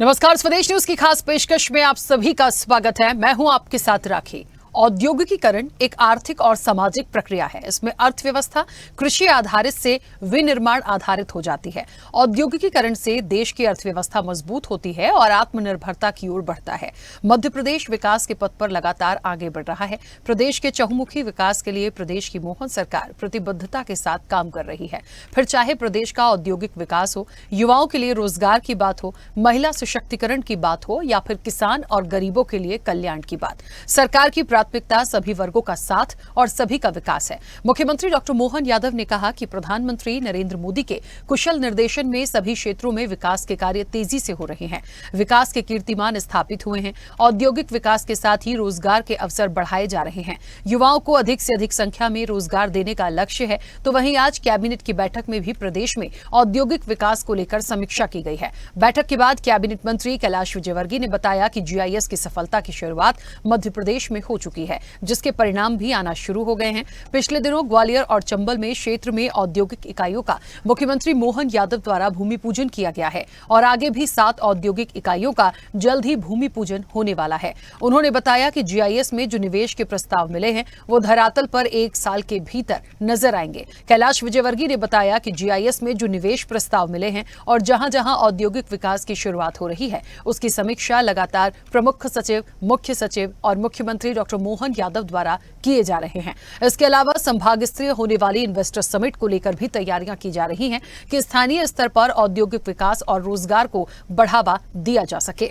नमस्कार, स्वदेश न्यूज की खास पेशकश में आप सभी का स्वागत है। मैं हूं आपके साथ राखी। औद्योगिकीकरण एक आर्थिक और सामाजिक प्रक्रिया है। इसमें अर्थव्यवस्था कृषि आधारित से विनिर्माण आधारित हो जाती है। औद्योगिकीकरण से देश की अर्थव्यवस्था मजबूत होती है और आत्मनिर्भरता की ओर बढ़ता है। मध्य प्रदेश विकास के पथ पर लगातार आगे बढ़ रहा है। प्रदेश के चहुमुखी विकास के लिए प्रदेश की मोहन सरकार प्रतिबद्धता के साथ काम कर रही है। फिर चाहे प्रदेश का औद्योगिक विकास हो, युवाओं के लिए रोजगार की बात हो, महिला सशक्तिकरण की बात हो या फिर किसान और गरीबों के लिए कल्याण की बात, सरकार की प्राथमिकता सभी वर्गों का साथ और सभी का विकास है। मुख्यमंत्री डॉक्टर मोहन यादव ने कहा कि प्रधानमंत्री नरेंद्र मोदी के कुशल निर्देशन में सभी क्षेत्रों में विकास के कार्य तेजी से हो रहे हैं। विकास के कीर्तिमान स्थापित हुए हैं। औद्योगिक विकास के साथ ही रोजगार के अवसर बढ़ाए जा रहे हैं। युवाओं को अधिक से अधिक संख्या में रोजगार देने का लक्ष्य है। तो वहीं आज कैबिनेट की बैठक में भी प्रदेश में औद्योगिक विकास को लेकर समीक्षा की गई है। बैठक के बाद कैबिनेट मंत्री कैलाश विजयवर्गीय ने बताया कि जीआईएस की सफलता की शुरुआत मध्य प्रदेश में हो चुकी है, जिसके परिणाम भी आना शुरू हो गए हैं। पिछले दिनों ग्वालियर और चंबल में क्षेत्र में औद्योगिक इकाइयों का मुख्यमंत्री मोहन यादव द्वारा भूमि पूजन किया गया है और आगे भी 7 औद्योगिक इकाइयों का जल्द ही भूमि पूजन होने वाला है। उन्होंने बताया कि जीआईएस में जो निवेश के प्रस्ताव मिले हैं वो धरातल पर 1 साल के भीतर नजर आएंगे। कैलाश विजयवर्गीय ने बताया कि जीआईएस में जो निवेश प्रस्ताव मिले हैं और जहां जहां औद्योगिक विकास की शुरुआत हो रही है उसकी समीक्षा लगातार प्रमुख सचिव, मुख्य सचिव और मुख्यमंत्री डॉक्टर मोहन यादव द्वारा किए जा रहे हैं। इसके अलावा संभाग स्तरीय होने वाली इन्वेस्टर समिट को लेकर भी तैयारियां की जा रही हैं कि स्थानीय स्तर पर औद्योगिक विकास और रोजगार को बढ़ावा दिया जा सके।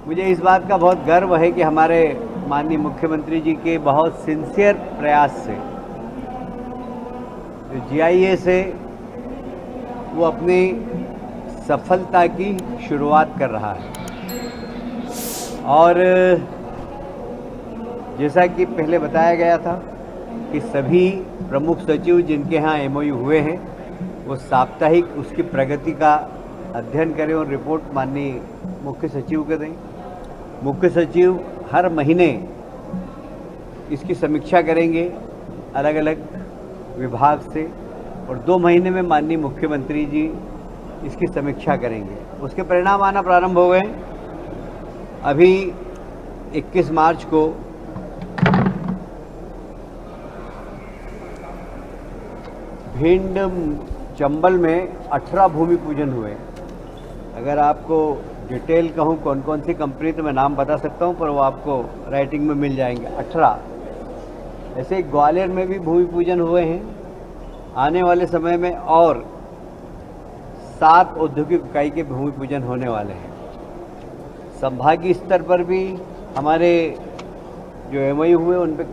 मुझे इस बात का बहुत गर्व है कि हमारे माननीय मुख्यमंत्री जी के बहुत सिंसियर प्रयास से जो जीआईएस है वो अपनी सफलता की शुरुआत कर रहा है। और जैसा कि पहले बताया गया था कि सभी प्रमुख सचिव जिनके यहाँ एमओयू हुए हैं वो साप्ताहिक उसकी प्रगति का अध्ययन करें और रिपोर्ट माननीय मुख्य सचिव को दें। मुख्य सचिव हर महीने इसकी समीक्षा करेंगे अलग अलग विभाग से और 2 महीने में माननीय मुख्यमंत्री जी इसकी समीक्षा करेंगे। उसके परिणाम आना प्रारंभ हो गए। अभी 21 मार्च को भिंड चंबल में 18 भूमि पूजन हुए। अगर आपको डिटेल कहूँ कौन कौन सी कंपनी तो मैं नाम बता सकता हूँ, पर वो आपको राइटिंग में मिल जाएंगे। 18 ऐसे ग्वालियर में भी भूमि पूजन हुए हैं। आने वाले समय में और 7 औद्योगिक इकाई के भूमि पूजन होने वाले हैं। संभागीय स्तर पर भी हमारे जो एमओयू हुए उन पर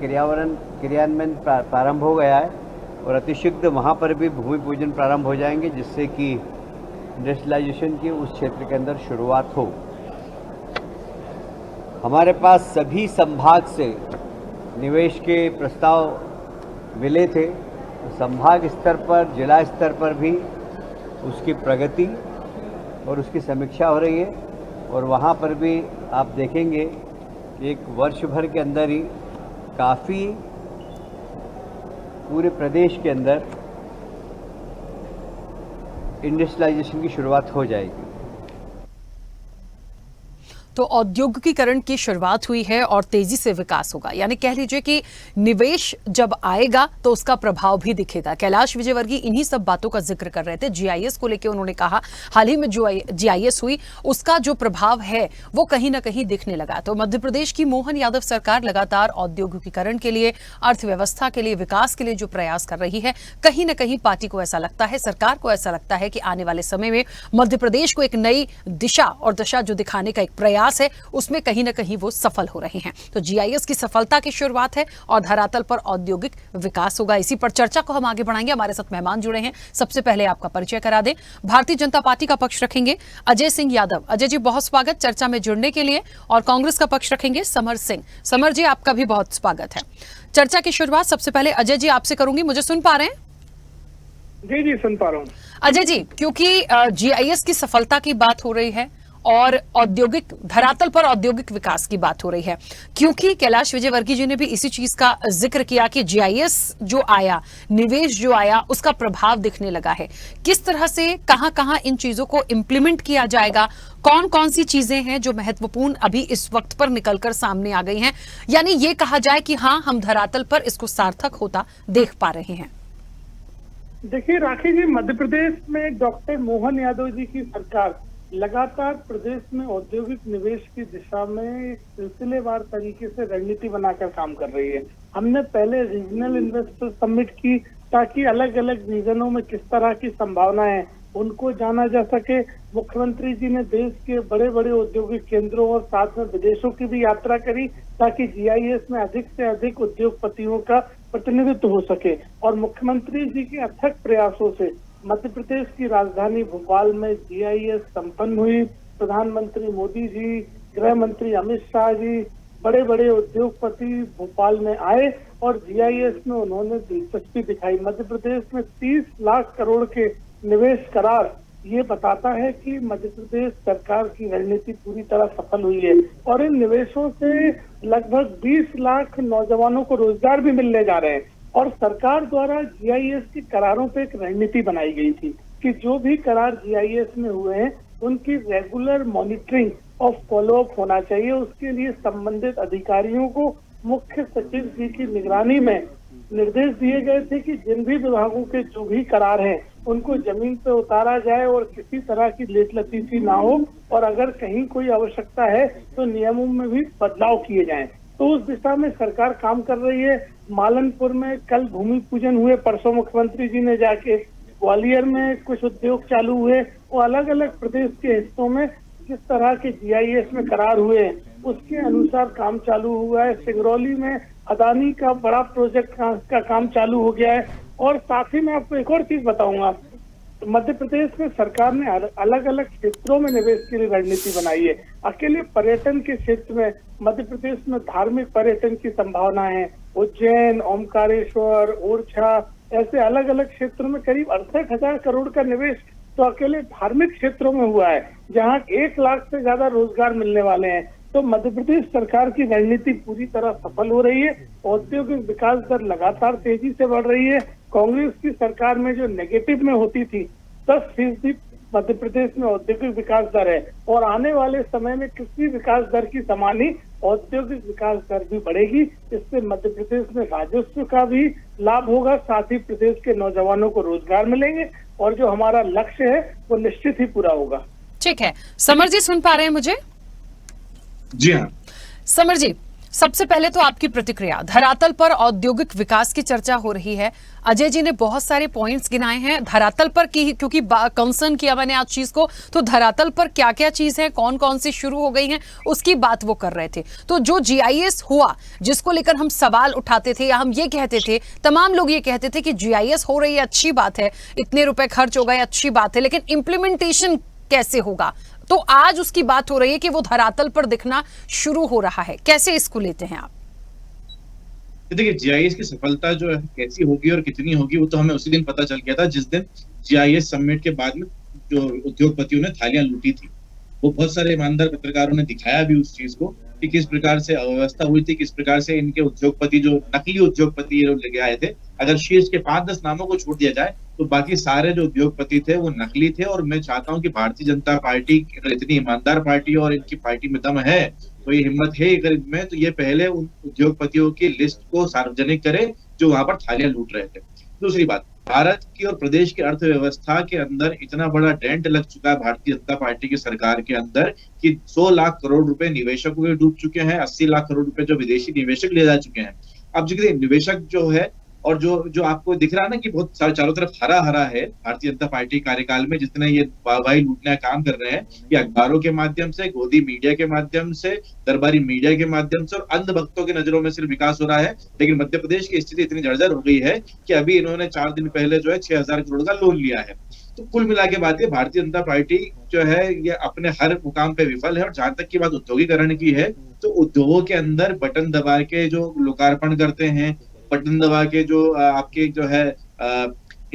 क्रियान्वयन प्रारंभ हो गया है और अतिशीघ्र वहाँ पर भी भूमि पूजन प्रारंभ हो जाएंगे, जिससे कि इंडस्ट्रियलाइजेशन की उस क्षेत्र के अंदर शुरुआत हो। हमारे पास सभी संभाग से निवेश के प्रस्ताव मिले थे। संभाग स्तर पर, जिला स्तर पर भी उसकी प्रगति और उसकी समीक्षा हो रही है और वहाँ पर भी आप देखेंगे कि 1 वर्ष भर के अंदर ही काफ़ी पूरे प्रदेश के अंदर इंडस्ट्रियलाइजेशन की शुरुआत हो जाएगी। तो औद्योगिकीकरण की शुरुआत हुई है और तेजी से विकास होगा, यानी कह लीजिए कि निवेश जब आएगा तो उसका प्रभाव भी दिखेगा। कैलाश विजयवर्गीय इन्हीं सब बातों का जिक्र कर रहे थे। जीआईएस को लेकर उन्होंने कहा हाल ही में जो जीआईएस हुई उसका जो प्रभाव है वो कहीं ना कहीं दिखने लगा। तो मध्य प्रदेश की मोहन यादव सरकार लगातार औद्योगिकीकरण के लिए, अर्थव्यवस्था के लिए, विकास के लिए जो प्रयास कर रही है, कहीं ना कहीं पार्टी को ऐसा लगता है, सरकार को ऐसा लगता है कि आने वाले समय में मध्य प्रदेश को एक नई दिशा और दशा जो दिखाने का एक प्रयास है उसमें कहीं ना कहीं वो सफल हो रहे हैं। तो जीआईएस की सफलता की शुरुआत है और धरातल पर औद्योगिक विकास होगा। इसी पर चर्चा को हम आगे बढ़ाएंगे। हमारे साथ मेहमान जुड़े हैं। सबसे पहले आपका परिचय करा दें। भारतीय जनता पार्टी का पक्ष रखेंगे अजय सिंह यादव। अजय जी, बहुत स्वागत चर्चा में जुड़ने के लिए। और कांग्रेस का पक्ष रखेंगे समर सिंह। समर जी, आपका भी बहुत स्वागत है। चर्चा की शुरुआत सबसे पहले अजय जी आपसे करूंगी। मुझे सुन पा रहे हैं? जी सुन पा रहा हूँ। अजय जी, क्योंकि जीआईएस की सफलता की बात हो रही है और औद्योगिक धरातल पर औद्योगिक विकास की बात हो रही है, क्योंकि कैलाश विजयवर्गीय जी ने भी इसी चीज का जिक्र किया कि जीआईएस जो आया, निवेश जो आया, उसका प्रभाव दिखने लगा है। किस तरह से कहां-कहां इन चीजों को इंप्लीमेंट किया जाएगा, कौन कौन सी चीजें हैं जो महत्वपूर्ण अभी इस वक्त पर निकलकर सामने आ गई हैं, यानी ये कहा जाए कि हाँ, हम धरातल पर इसको सार्थक होता देख पा रहे हैं। देखिए राखी जी, मध्य प्रदेश में डॉक्टर मोहन यादव जी की सरकार लगातार प्रदेश में औद्योगिक निवेश की दिशा में सिलसिलेवार तरीके से रणनीति बनाकर काम कर रही है। हमने पहले रीजनल इन्वेस्टर समिट की, ताकि अलग अलग रीजनों में किस तरह की संभावनाएं हैं उनको जाना जा सके। मुख्यमंत्री जी ने देश के बड़े बड़े औद्योगिक केंद्रों और साथ में विदेशों की भी यात्रा करी, ताकि जीआईएस में अधिक से अधिक उद्योगपतियों का प्रतिनिधित्व हो सके। और मुख्यमंत्री जी के अथक प्रयासों से मध्य प्रदेश की राजधानी भोपाल में जीआईएस संपन्न हुई। प्रधानमंत्री मोदी जी, गृह मंत्री अमित शाह जी, बड़े बड़े उद्योगपति भोपाल में आए और जीआईएस में उन्होंने दिलचस्पी दिखाई। मध्य प्रदेश में 30 लाख करोड़ के निवेश करार ये बताता है कि मध्य प्रदेश सरकार की रणनीति पूरी तरह सफल हुई है और इन निवेशों से लगभग 20 लाख नौजवानों को रोजगार भी मिलने जा रहे हैं। और सरकार द्वारा जीआईएस के करारों पे एक रणनीति बनाई गई थी कि जो भी करार जीआईएस में हुए हैं उनकी रेगुलर मॉनिटरिंग और फॉलोअप होना चाहिए। उसके लिए संबंधित अधिकारियों को मुख्य सचिव जी की निगरानी में निर्देश दिए गए थे कि जिन भी विभागों के जो भी करार हैं उनको जमीन पे उतारा जाए और किसी तरह की लेट लतीफी ना हो, और अगर कहीं कोई आवश्यकता है तो नियमों में भी बदलाव किए जाएं। तो उस दिशा में सरकार काम कर रही है। मालनपुर में कल भूमि पूजन हुए, परसों मुख्यमंत्री जी ने जाके ग्वालियर में कुछ उद्योग चालू हुए और अलग अलग प्रदेश के हिस्सों में किस तरह के जीआईएस में करार हुए उसके अनुसार काम चालू हुआ है। सिंगरौली में अदानी का बड़ा प्रोजेक्ट का काम चालू हो गया है। और साथ ही मैं आपको एक और चीज बताऊंगा, मध्य प्रदेश में सरकार ने अलग अलग क्षेत्रों में निवेश के लिए रणनीति बनाई है। अकेले पर्यटन के क्षेत्र में मध्य प्रदेश में धार्मिक पर्यटन की संभावना है। उज्जैन, ओमकारेश्वर, ओरछा, ऐसे अलग अलग क्षेत्रों में करीब 68,000 करोड़ का निवेश तो अकेले धार्मिक क्षेत्रों में हुआ है, जहां 1 लाख से ज्यादा रोजगार मिलने वाले हैं। तो मध्य प्रदेश सरकार की रणनीति पूरी तरह सफल हो रही है। औद्योगिक विकास दर लगातार तेजी से बढ़ रही है। कांग्रेस की सरकार में जो नेगेटिव में होती थी 10% मध्य प्रदेश में औद्योगिक विकास दर है, और आने वाले समय में कृषि विकास दर की समान ही औद्योगिक विकास दर भी बढ़ेगी। इससे मध्य प्रदेश में राजस्व का भी लाभ होगा, साथ ही प्रदेश के नौजवानों को रोजगार मिलेंगे और जो हमारा लक्ष्य है वो निश्चित ही पूरा होगा। ठीक है, समर जी सुन पा रहे हैं मुझे? जी हाँ समर जी, सबसे पहले तो आपकी प्रतिक्रिया, धरातल पर औद्योगिक विकास की चर्चा हो रही है। अजय जी ने बहुत सारे पॉइंट्स गिनाए हैं धरातल पर की, क्योंकि कंसर्न किया मैंने आज चीज को, तो धरातल पर क्या क्या चीज है, कौन कौन सी शुरू हो गई हैं, उसकी बात वो कर रहे थे। तो जो जीआईएस हुआ, जिसको लेकर हम सवाल उठाते थे या हम ये कहते थे, तमाम लोग ये कहते थे कि जीआईएस हो रही है, अच्छी बात है, इतने रुपए खर्च हो गए, अच्छी बात है, लेकिन इंप्लीमेंटेशन कैसे होगा? तो आज उसकी बात हो रही है कि वो धरातल पर दिखना शुरू हो रहा है। कैसे इसको लेते हैं आप? देखिए, जीआईएस की सफलता जो है कैसी होगी और कितनी होगी वो तो हमें उसी दिन पता चल गया था जिस दिन जीआईएस समिट के बाद में जो उद्योगपतियों ने थालियां लूटी थी। वो बहुत सारे ईमानदार पत्रकारों ने दिखाया भी उस चीज को कि किस प्रकार से अव्यवस्था हुई थी, किस प्रकार से इनके उद्योगपति जो नकली उद्योगपति ये लोग लेके आए थे, अगर शीर्ष के 5-10 नामों को छोड़ दिया जाए तो बाकी सारे जो उद्योगपति थे वो नकली थे। और मैं चाहता हूं कि भारतीय जनता पार्टी अगर इतनी ईमानदार पार्टी और इनकी पार्टी में दम है, तो ये हिम्मत है अगर इनमें, तो ये पहले उन उद्योगपतियों की लिस्ट को सार्वजनिक करे जो वहां पर थालियां लूट रहे थे। दूसरी बात, भारत की और प्रदेश की अर्थव्यवस्था के अंदर इतना बड़ा डेंट लग चुका है भारतीय जनता पार्टी की सरकार के अंदर कि 100 लाख करोड़ रुपए निवेशकों के डूब चुके हैं, 80 लाख करोड़ रुपए जो विदेशी निवेशक ले जा चुके हैं। अब जो निवेशक जो है और जो आपको दिख रहा है ना कि बहुत चारों तरफ हरा हरा है भारतीय जनता पार्टी कार्यकाल में, जितने ये वाहवाही लूटने का काम कर रहे हैं, ये अखबारों के माध्यम से, गोदी मीडिया के माध्यम से, दरबारी मीडिया के माध्यम से और अंध भक्तों की नजरों में सिर्फ विकास हो रहा है। लेकिन मध्य प्रदेश की स्थिति इतनी जर्जर हो गई है कि अभी इन्होंने 4 दिन पहले जो है 6,000 करोड़ का लोन लिया है। तो कुल मिला के बात है, भारतीय जनता पार्टी जो है ये अपने हर मुकाम पे विफल है। और जहां तक की बात उद्योगीकरण की है, तो उद्योगों के अंदर बटन दबा के जो लोकार्पण करते हैं, बटन दबा के जो आपके जो है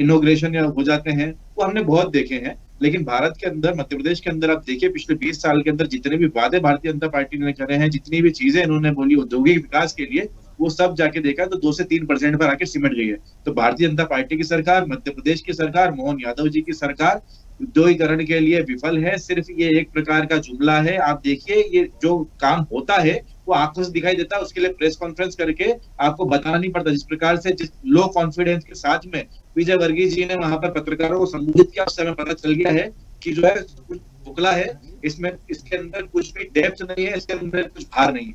इनोग्रेशन या हो जाते हैं, वो हमने बहुत देखे हैं। लेकिन भारत के अंदर, मध्य प्रदेश के अंदर आप देखिए पिछले 20 साल के अंदर जितने भी वादे भारतीय जनता पार्टी ने करे हैं, जितनी भी चीजें इन्होंने बोली औद्योगिक विकास के लिए, वो सब जाके देखा तो 2 से 3% पर आके सिमट गई है। तो भारतीय जनता पार्टी की सरकार, मध्य प्रदेश की सरकार, मोहन यादव जी की सरकार उद्योगीकरण के लिए विफल है। सिर्फ ये एक प्रकार का जुमला है। आप देखिए ये जो काम होता है वो आंखों से दिखाई देता है, उसके लिए प्रेस कॉन्फ्रेंस करके आपको बताना नहीं पड़ता। जिस प्रकार से, जिस लो कॉन्फिडेंस के साथ में विजय वर्गीय जी ने वहां पर पत्रकारों को संबोधित किया, उस समय पता चल गया है कि जो है कुछ बुकला है इसमें, इसके अंदर कुछ भी डेप्थ नहीं है, इसके अंदर कुछ भार नहीं है।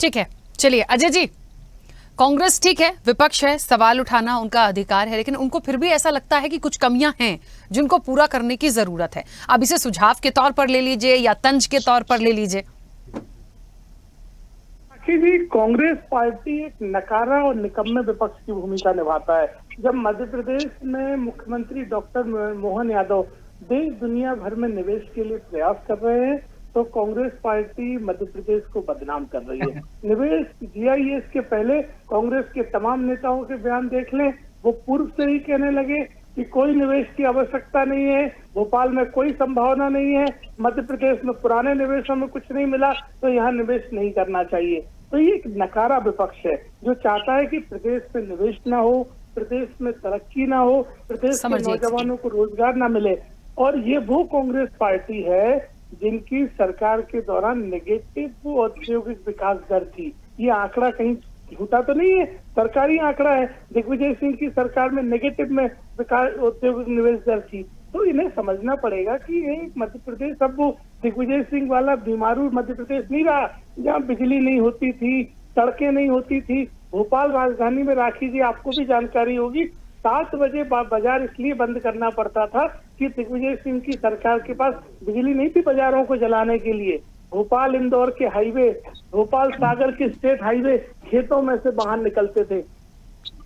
ठीक है, चलिए अजय जी, कांग्रेस ठीक है, विपक्ष है, सवाल उठाना उनका अधिकार है, लेकिन उनको फिर भी ऐसा लगता है कि कुछ कमियां हैं जिनको पूरा करने की जरूरत है। अब इसे सुझाव के तौर पर ले लीजिए या तंज के तौर पर ले लीजिए। जी, कांग्रेस पार्टी एक नकारा और निकम्मे विपक्ष की भूमिका निभाता है। जब मध्य प्रदेश में मुख्यमंत्री डॉक्टर मोहन यादव देश दुनिया भर में निवेश के लिए प्रयास कर रहे हैं, तो कांग्रेस पार्टी मध्य प्रदेश को बदनाम कर रही है। निवेश जीआईएस के पहले कांग्रेस के तमाम नेताओं के बयान देख लें, वो पूर्व से ही कहने लगे कि कोई निवेश की आवश्यकता नहीं है, भोपाल में कोई संभावना नहीं है, मध्य प्रदेश में पुराने निवेशों में कुछ नहीं मिला तो यहाँ निवेश नहीं करना चाहिए। तो ये एक नकारा विपक्ष है जो चाहता है कि प्रदेश में निवेश ना हो, प्रदेश में तरक्की ना हो, प्रदेश के नौजवानों को रोजगार ना मिले। और ये वो कांग्रेस पार्टी है जिनकी सरकार के दौरान नेगेटिव औद्योगिक विकास दर थी। ये आंकड़ा कहीं झूठा तो नहीं है, सरकारी आंकड़ा है। दिग्विजय सिंह की सरकार में नेगेटिव में विकास औद्योगिक निवेश दर थी। तो इन्हें समझना पड़ेगा कि ये मध्य प्रदेश अब वो दिग्विजय सिंह वाला बीमारू मध्य प्रदेश नहीं रहा, जहाँ बिजली नहीं होती थी, सड़कें नहीं होती थी। भोपाल राजधानी में राखी जी, आपको भी जानकारी होगी, 7 बजे बाजार इसलिए बंद करना पड़ता था कि दिग्विजय सिंह की सरकार के पास बिजली नहीं थी बाजारों को जलाने के लिए। भोपाल इंदौर के हाईवे, भोपाल सागर के स्टेट हाईवे खेतों में से बाहर निकलते थे।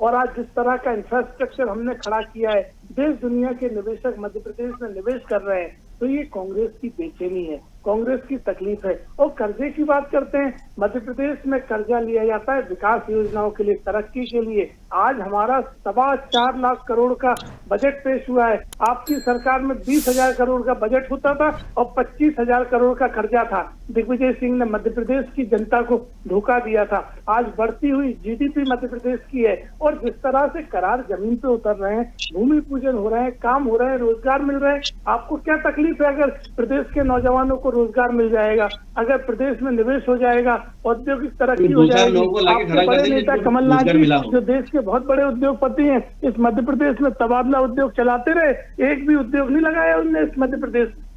और आज जिस तरह का इंफ्रास्ट्रक्चर हमने खड़ा किया है, देश दुनिया के निवेशक मध्य प्रदेश में निवेश कर रहे हैं, तो ये कांग्रेस की बेचैनी है, कांग्रेस की तकलीफ है। और कर्जे की बात करते हैं, मध्य प्रदेश में कर्जा लिया जाता है विकास योजनाओं के लिए, तरक्की के लिए। आज हमारा 4.25 लाख करोड़ का बजट पेश हुआ है। आपकी सरकार में 20,000 करोड़ का बजट होता था और 25,000 करोड़ का कर्जा था। दिग्विजय सिंह ने मध्य प्रदेश की जनता को धोखा दिया था। आज बढ़ती हुई जीडीपी मध्य प्रदेश की है और जिस तरह से करार जमीन पे उतर रहे हैं, भूमि पूजन हो रहे हैं, काम हो रहे हैं, रोजगार मिल रहे हैं, आपको क्या तकलीफ है अगर प्रदेश के नौजवानों को रोजगार मिल जाएगा, अगर प्रदेश में निवेश हो जाएगा, औद्योगिक तरक्की हो जाएगी। आपके बड़े नेता कमलनाथ जी जो देश के बहुत बड़े उद्योगपति हैं, इस मध्य प्रदेश में तबादला उद्योग चलाते रहे, एक भी उद्योग नहीं लगाया उन्होंने इस मध्य प्रदेश में।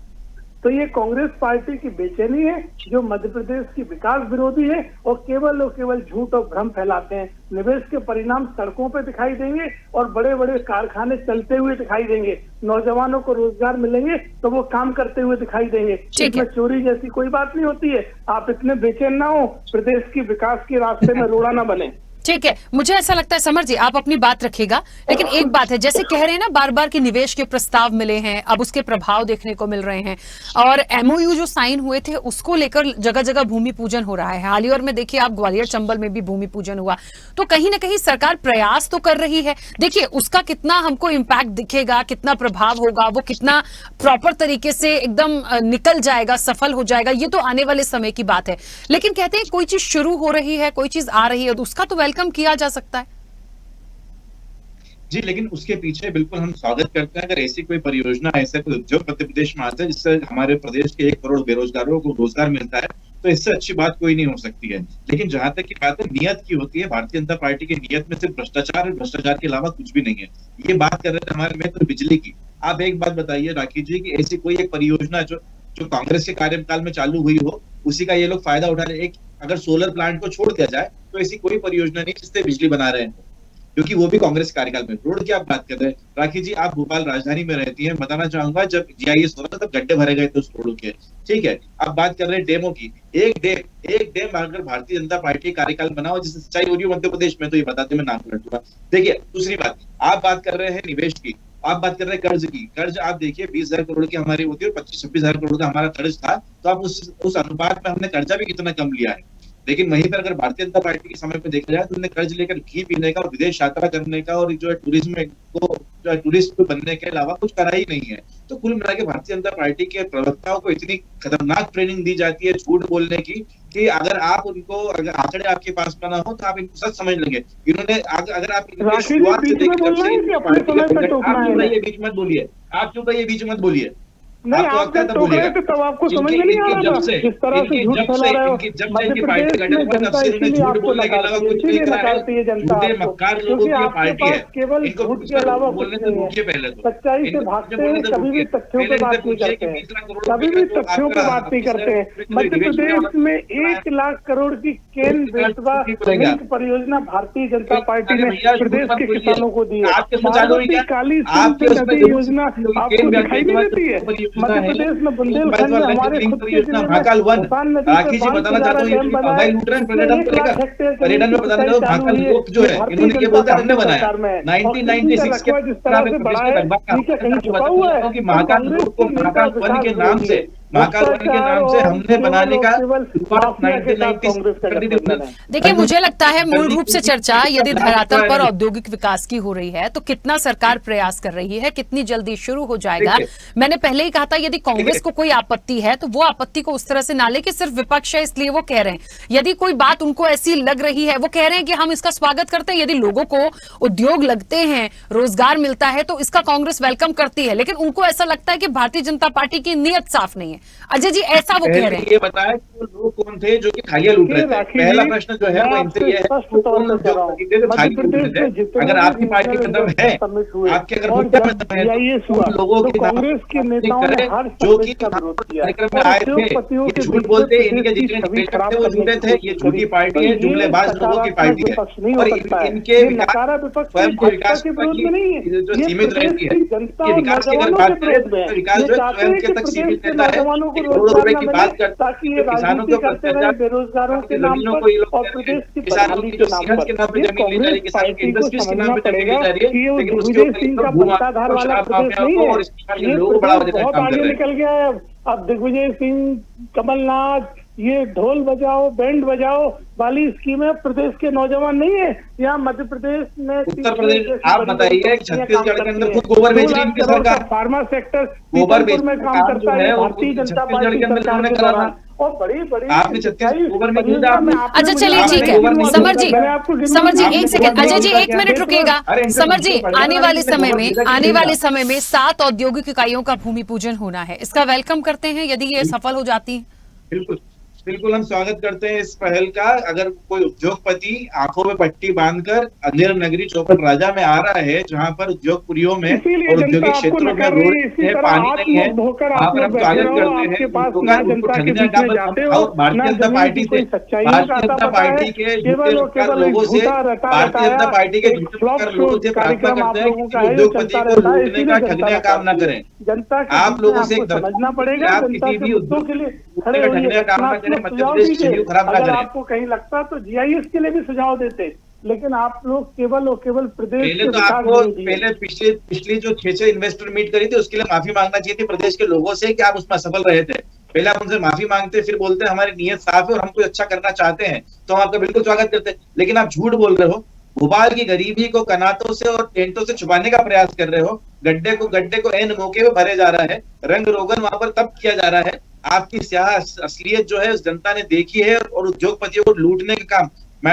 तो ये कांग्रेस पार्टी की बेचैनी है जो मध्य प्रदेश की विकास विरोधी है और केवल झूठ और भ्रम फैलाते हैं। निवेश के परिणाम सड़कों पे दिखाई देंगे और बड़े बड़े कारखाने चलते हुए दिखाई देंगे, नौजवानों को रोजगार मिलेंगे तो वो काम करते हुए दिखाई देंगे। इसमें चोरी जैसी कोई बात नहीं होती है। आप इतने बेचैन ना हो, प्रदेश की विकास के रास्ते में रोड़ा ना बने। ठीक है, मुझे ऐसा लगता है समर जी आप अपनी बात रखिएगा, लेकिन एक बात है, जैसे कह रहे हैं ना बार बार कि निवेश के प्रस्ताव मिले हैं, अब उसके प्रभाव देखने को मिल रहे हैं और एमओयू जो साइन हुए थे उसको लेकर जगह जगह भूमि पूजन हो रहा है। हालियर में देखिए आप ग्वालियर चंबल में भी भूमि पूजन हुआ। तो कहीं ना कहीं सरकार प्रयास तो कर रही है। देखिए उसका कितना हमको इम्पैक्ट दिखेगा, कितना प्रभाव होगा, वो कितना प्रॉपर तरीके से एकदम निकल जाएगा, सफल हो जाएगा, ये तो आने वाले समय की बात है। लेकिन कहते हैं कोई चीज शुरू हो रही है, कोई चीज आ रही है, तो उसका तो वेलकम किया जा सकता है जी। लेकिन उसके पीछे बिल्कुल हम स्वागत करते हैं अगर ऐसी कोई परियोजना, ऐसा कोई उद्योग मध्य प्रदेश में आता है जिससे हमारे प्रदेश के 1 करोड़ बेरोजगारों को रोजगार मिलता है, तो इससे अच्छी बात कोई नहीं हो सकती है। लेकिन जहां तक की बात है नियत की होती है, भारतीय जनता पार्टी की नियत में सिर्फ भ्रष्टाचार और भ्रष्टाचार के अलावा कुछ भी नहीं है। ये बात कर रहे थे हमारे मित्र बिजली की। आप एक बात बताइए राखी जी की ऐसी कोई एक परियोजना जो कांग्रेस के कार्यकाल में चालू हुई हो, उसी का ये लोग फायदा उठा रहे। एक अगर सोलर प्लांट को छोड़ दिया जाए तो ऐसी कोई परियोजना नहीं जिससे बिजली बना रहे हैं, क्योंकि वो भी कांग्रेस कार्यकाल में। रोड की आप बात कर रहे हैं राखी जी, आप भोपाल राजधानी में रहती हैं, बताना चाहूंगा जब जीआईएस हो रहा तब गड्ढे भरे गए थे उस रोड के, ठीक है। आप बात कर रहे हैं डेमो की, एक डेम अगर भारतीय जनता पार्टी कार्यकाल बनाओ जिससे सिंचाई हो रही है मध्य प्रदेश में, तो ये बताते मैं नाम लटूंगा। देखिए दूसरी बात, आप बात कर रहे हैं निवेश की, आप बात कर रहे हैं कर्ज की। कर्ज आप देखिए 20,000 करोड़ की हमारी होती है और 25-26,000 करोड़ का हमारा कर्ज था, तो आप उस अनुपात में हमने कर्जा भी कितना कम लिया है। लेकिन वहीं पर अगर भारतीय जनता पार्टी के समय पे देखा जाए तो उन्हें कर्ज लेकर घी पीने का और विदेश यात्रा करने का और जो है टूरिज्म को टूरिस्ट बनने के अलावा कुछ करा ही नहीं है। तो कुल मिला के भारतीय जनता पार्टी के प्रवक्ताओं को इतनी खतरनाक ट्रेनिंग दी जाती है झूठ बोलने की कि अगर आप उनको, अगर आंकड़े आपके पास ना हो तो आप इनको सच समझ लेंगे। इन्होंने अगर आप शुरुआत से देखिए, बीच मत बोलिए, आप क्यों कहिए बीच मत बोलिए, नहीं, आप जब टोक रहे थे तब आपको समझ में नहीं आ रहा था किस तरह से झूठ फैला रहे हो। मध्य प्रदेश में जनता इसीलिए आपको नकारती है, इसीलिए नकारती है जनता आपको, क्योंकि आपके पास केवल झूठ के अलावा कुछ नहीं है। सच्चाई से भागते हैं, कभी भी तथ्यों पे बात नहीं करते हैं, कभी भी तथ्यों पे बात नहीं करते हैं। मध्य प्रदेश में 1 लाख करोड़ की केन बेतवा लिंक परियोजना भारतीय जनता पार्टी ने प्रदेश के किसानों को दी है। काली नदी योजना आपको दिखाई नहीं देती है? मध्य प्रदेश में बुंदेलखंड में हमारे खुद के जिले में भूपान नदी पे 5,000 डैम बनाए, पर्यटन में बताना चाहूँ भाकल लोग जो है इन्होंने ये बोलते हमने बनाया 1996 के जिस तरह से बढ़ाया, नीचे कहीं छुपा हुआ है कि महाकाल लोग को महाकाल वन के नाम से, महाकाल वन के नाम से हमने बनाने का देखिए, मुझे लगता है मूल रूप से चर्चा यदि धरातल पर औद्योगिक विकास की हो रही है तो कितना सरकार प्रयास कर रही है, कितनी जल्दी शुरू हो जाएगा। मैंने पहले ही कहा था यदि कांग्रेस को कोई आपत्ति है तो वो आपत्ति को उस तरह से ना ले कि सिर्फ विपक्ष है इसलिए वो कह रहे हैं। यदि कोई बात उनको ऐसी लग रही है, वो कह रहे हैं कि हम इसका स्वागत करते हैं, यदि लोगों को उद्योग लगते हैं, रोजगार मिलता है तो इसका कांग्रेस वेलकम करती है। लेकिन उनको ऐसा लगता है कि भारतीय जनता पार्टी की नीयत साफ नहीं है। अजय जी, ऐसा वो कह रहे हैं। ये बताया कि वो लोग कौन थे जो कि थालियां लूट रहे थे। पहला प्रश्न जो है वो इनसे ये है, अगर आपकी पार्टी के अंदर है, आपके अगर मुद्दे में है तो लोगों के कांग्रेस के नेताओं ने हर जो कि कार्यक्रम में आए थे, झूठ बोलते, इनके जितने निवेशक थे वो झूठे थे, ये झूठी पार्टी है, जुमलेबाज लोगों की पार्टी है। और इनके स्वयं के विकास जो सीमित रहती है, ये विकास की अगर बात करें तो विकास जो स्वयं के तक सीमित रहता है। करोड़ों रुपए की बात करता है, किसानों के ऊपर बेरोजगारों के नाम पर और प्रदेश की किसानों की जो सीएम के नाम पे जमीन ली जा रही है, किसानों की इंडस्ट्रीज के नाम पे जमीन ली जा रही है, लेकिन उसके ऊपर भ्रष्टाचार वाला प्रदेश नहीं है। ये बहुत आगे निकल गया है। अब दिग्विजय सिंह, कमलनाथ, ये ढोल बजाओ बैंड बजाओ वाली स्कीमें प्रदेश के नौजवान नहीं है। यहाँ मध्य प्रदेश में, उत्तर प्रदेश, आप बताइए छत्तीसगढ़ के अंदर खुद गोबर बेच रही है सरकार, फार्मा सेक्टर गोबर में काम करता है भारतीय जनता पार्टी सरकार के दौरान। और बड़ी आपने छत्तीसगढ़ गोबर में दी आपने। अच्छा चलिए ठीक है, समर जी एक second, Ajay ji 1 minute रुकिएगा। Summer जी, आने वाले समय में 7 औद्योगिक इकाइयों का भूमि पूजन होना है, इसका वेलकम करते हैं यदि ये सफल हो जाती है? बिल्कुल हम स्वागत करते हैं इस पहल का। अगर कोई उद्योगपति आंखों में पट्टी बांधकर अंधेर नगरी चौपट राजा में आ रहा है, जहां पर उद्योगपुरियों में और औद्योगिक क्षेत्रों में रोड है, पानी नहीं है, वहां पर हम स्वागत करते हैं। उनको ठगने का भारतीय जनता पार्टी से, भारतीय जनता पार्टी के लोगों से, भारतीय जनता पार्टी के लोगों से प्रार्थना करते हैं कि उद्योगपति को लूटने का, ठगने का काम न करें। आप लोगों से समझना पड़ेगा, आप किसी भी उद्योग के लिए ठगने का काम न करें, मध्य प्रदेश शेड्यूल खराब ना करें। अगर आपको कहीं लगता तो जीआईएस के लिए भी सुझाव देते, लेकिन आप लोग केवल और केवल प्रदेश पहले तो आपको पिछली जो 6 इन्वेस्टर मीट करी थी उसके लिए माफी मांगना चाहिए थी प्रदेश के लोगों से कि आप उसमें असफल रहे थे। पहले आप उनसे माफी मांगते, फिर बोलते हमारी नीयत साफ है और हम कुछ अच्छा करना चाहते हैं, तो हम आपका बिल्कुल स्वागत करते। लेकिन आप झूठ बोल रहे हो, भोपाल की गरीबी को कनातों से और टेंटों से छुपाने का प्रयास कर रहे हो, गड्ढे को एन मौके पे भरे जा रहा है, रंग रोगन वहां पर तब किया जा रहा है। आपकी स्याह असलियत जो है उस जनता ने देखी है और उद्योगपतियों को लूटने का काम।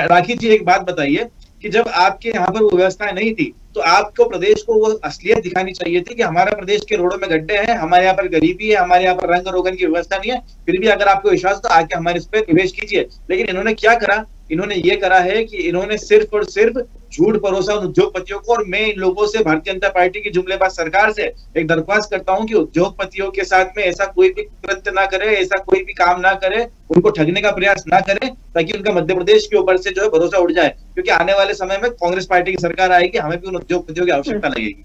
राखी जी एक बात बताइए कि जब आपके यहाँ पर वो व्यवस्था नहीं थी तो आपको प्रदेश को वो असलियत दिखानी चाहिए थी कि हमारा प्रदेश के रोडों में गड्ढे हैं, हमारे यहाँ पर गरीबी है, हमारे यहाँ पर रंग रोगन की व्यवस्था नहीं है, फिर भी अगर आपको विश्वास तो आके हमारे इस पर निवेश कीजिए। लेकिन इन्होंने क्या करा, इन्होंने ये करा है कि इन्होंने सिर्फ और सिर्फ झूठ परोसा उन उद्योगपतियों को। और मैं इन लोगों से, भारतीय जनता पार्टी की जुमलेबाज सरकार से एक दरख्वास्त करता हूं कि उद्योगपतियों के साथ में ऐसा कोई भी कृत्य ना करे, ऐसा कोई भी काम ना करे, उनको ठगने का प्रयास ना करे, ताकि उनका मध्य प्रदेश के ऊपर से जो है भरोसा उड़ जाए। क्योंकि आने वाले समय में कांग्रेस पार्टी की सरकार आएगी, हमें भी उन उद्योगपतियों की आवश्यकता लगेगी।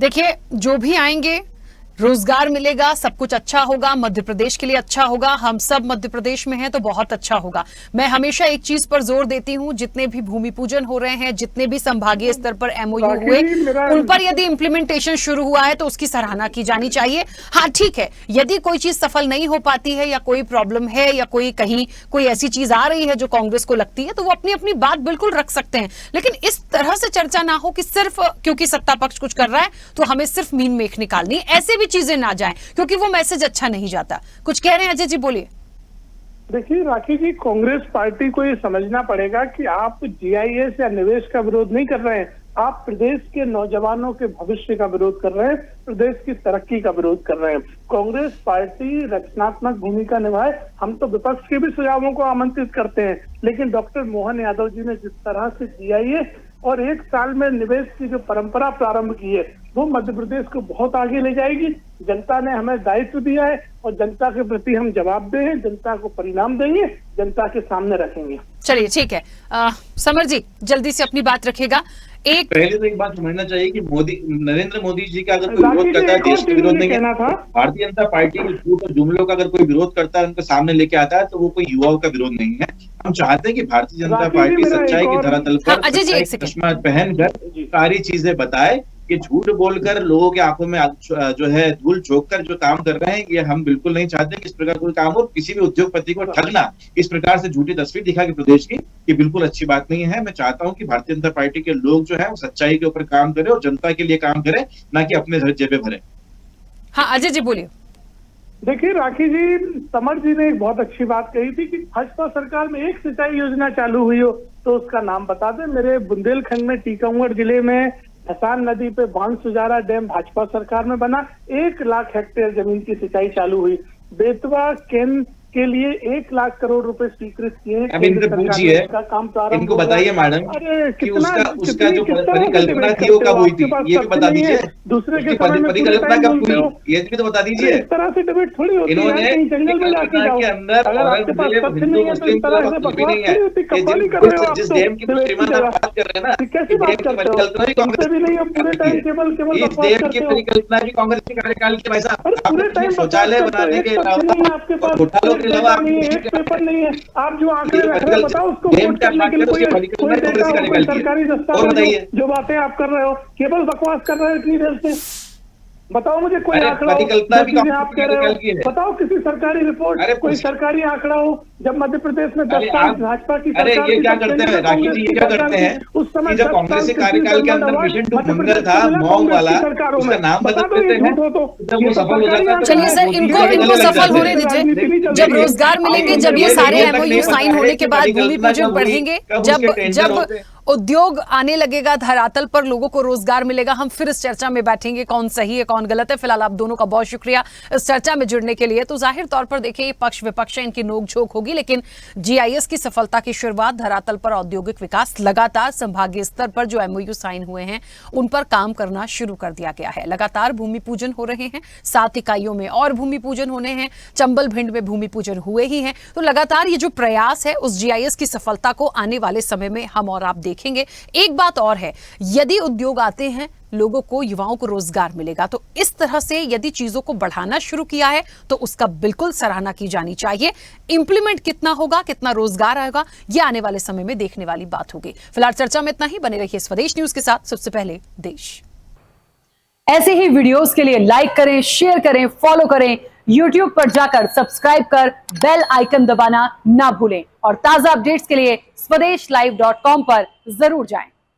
देखिए, जो भी आएंगे रोजगार मिलेगा, सब कुछ अच्छा होगा, मध्य प्रदेश के लिए अच्छा होगा, हम सब मध्य प्रदेश में हैं तो बहुत अच्छा होगा। मैं हमेशा एक चीज पर जोर देती हूं, जितने भी भूमि पूजन हो रहे हैं, जितने भी संभागीय स्तर पर एमओयू हुए, उन पर यदि इंप्लीमेंटेशन शुरू हुआ है तो उसकी सराहना की जानी चाहिए। हाँ ठीक है, यदि कोई चीज सफल नहीं हो पाती है या कोई प्रॉब्लम है या कोई कहीं कोई ऐसी चीज आ रही है जो कांग्रेस को लगती है, तो वो अपनी अपनी बात बिल्कुल रख सकते हैं, लेकिन इस तरह से चर्चा ना हो कि सिर्फ क्योंकि सत्ता पक्ष कुछ कर रहा है तो हमें सिर्फ मीन मेख निकालनी, ऐसे भी चीजें ना जाएं, क्योंकि वो मैसेज अच्छा नहीं जाता। कुछ कह रहे हैं अजय जी, बोलिए। देखिए राखी जी, कांग्रेस पार्टी को ये समझना पड़ेगा कि आप जीआईएस या निवेश का विरोध नहीं कर रहे हैं, आप प्रदेश के नौजवानों के भविष्य का विरोध कर रहे हैं, प्रदेश की तरक्की का विरोध कर रहे हैं। कांग्रेस पार्टी रचनात्मक भूमिका निभाए, हम तो विपक्ष के भी सुझावों को आमंत्रित करते हैं, लेकिन डॉक्टर मोहन यादव जी ने जिस तरह से जीआईएस और 1 साल में निवेश की जो परंपरा प्रारंभ की है, वो मध्य प्रदेश को बहुत आगे ले जाएगी। जनता ने हमें दायित्व दिया है और जनता के प्रति हम जवाबदेह हैं, जनता को परिणाम देंगे, जनता के सामने रखेंगे। चलिए ठीक है, समर जी जल्दी से अपनी बात रखिएगा। पहले तो एक बात समझना चाहिए कि नरेंद्र मोदी जी का अगर कोई विरोध करता है, देश का विरोध नहीं है, भारतीय जनता पार्टी के झूठ और जुमलों का अगर कोई विरोध करता है, उनके सामने लेके आता है, तो वो कोई युवाओं का विरोध नहीं है। हम चाहते हैं कि भारतीय जनता पार्टी सच्चाई के धरातल पर चश्मा पहनकर सारी चीजें बताए कि झूठ बोलकर लोगों के आंखों में जो है धूल झोंक कर जो काम कर रहे हैं, ये हम बिल्कुल नहीं चाहते कि इस प्रकार कोई काम हो। किसी भी उद्योगपति को ठगना, इस प्रकार से झूठी तस्वीर दिखा के प्रदेश की, ये बिल्कुल अच्छी बात नहीं है। मैं चाहता हूं कि भारतीय जनता पार्टी के लोग जो है वो सच्चाई के ऊपर काम करें और जनता के लिए काम करें, ना कि अपने जेबें भरे। हाँ अजय जी बोलिए। देखिए राखी जी, समर जी ने एक बहुत अच्छी बात कही थी कि भाजपा सरकार में एक सिंचाई योजना चालू हुई हो तो उसका नाम बता दें। मेरे बुंदेलखंड में टीकमगढ़ जिले में हसान नदी पे बांसुजारा डैम भाजपा सरकार में बना, 1 लाख हेक्टेयर जमीन की सिंचाई चालू हुई। बेतवा केन के लिए 1 लाख करोड़ रुपए स्वीकृत किए हैं। अब इनसे पूछिए, इनको बताइए मैडम कि उसका जो परिकल्पना थी वो कब हुई थी, ये भी बता दीजिए। दूसरे के परिकल्पना कब हुई, ये भी तो बता दीजिए। इस तरह से डिबेट थोड़ी होती है, इन्होंने जंगल में जाके जाओ, अगर आपके पास तथ्य नहीं है तो इस तरह से बकवास नहीं होती, कव्वाली कर रहे हो आप। जिस डैम की बात कर रहे हैं ना, कैसी बात करते हो, भी नहीं, पूरे टाइम केवल इस डैम की परिकल्पना भी कांग्रेस के कार्यकाल के। भाई साहब, पूरे टाइम शौचालय बनाने के अलावा आपके पास एक पेपर नहीं है, आप जो आंकड़े रख रहे हो बताओ उसको कोट करने के लिए कोई डेटा हो, कोई सरकारी दस्तावेज, जो बातें आप कर रहे हो केवल बकवास कर रहे हो इतनी देर से। बताओ मुझे कोई आंकड़ा हो, आप कह रहे हो, बताओ किसी सरकारी रिपोर्ट, कोई सरकारी आंकड़ा हो जब मध्य प्रदेश में 10 साल भाजपा की सरकार। ये क्या करते हैं राखी जी, ये क्या करते हैं उस समय जब कांग्रेस के कार्यकाल के अंदर मिशन टू मंगल था, मॉन्ग वाला, उसका नाम बदल देते हैं जब वो सफल हो जाता है। चलिए सर, इनको सफल होने दीजिए। जब रोजगार मिलेंगे, जब ये सारे एमओयू साइन होने के बाद भूमि पूजन बढ़ेंगे, जब उद्योग आने लगेगा धरातल पर, लोगों को रोजगार मिलेगा, हम फिर इस चर्चा में बैठेंगे कौन सही है कौन गलत है। फिलहाल आप दोनों का बहुत शुक्रिया इस चर्चा में जुड़ने के लिए। तो जाहिर तौर पर देखिए, ये पक्ष विपक्ष है, इनकी नोकझोंक होगी, लेकिन जीआईएस की सफलता की शुरुआत, धरातल पर औद्योगिक विकास, लगातार संभागीय स्तर पर जो एमओयू साइन हुए हैं उन पर काम करना शुरू कर दिया गया है। लगातार भूमि पूजन हो रहे हैं, 7 इकाइयों में और भूमि पूजन होने हैं, चंबल भिंड में भूमि पूजन हुए ही हैं। तो लगातार ये जो प्रयास है उस जीआईएस की सफलता को आने वाले समय में हम और आप देखेंगे। एक बात और है, यदि उद्योग आते हैं, लोगों को, युवाओं को रोजगार मिलेगा, तो इस तरह से यदि चीजों को बढ़ाना शुरू किया है तो उसका बिल्कुल सराहना की जानी चाहिए। इंप्लीमेंट कितना होगा, कितना रोजगार आएगा, यह आने वाले समय में देखने वाली बात होगी। फिलहाल चर्चा में इतना ही। बने रहिए स्वदेश न्यूज के साथ। सबसे पहले देश। ऐसे ही वीडियोस के लिए लाइक करें, शेयर करें, फॉलो करें। YouTube पर जाकर सब्सक्राइब कर बेल आइकन दबाना ना भूलें और ताजा अपडेट्स के लिए swedeshlive.com पर जरूर जाएं।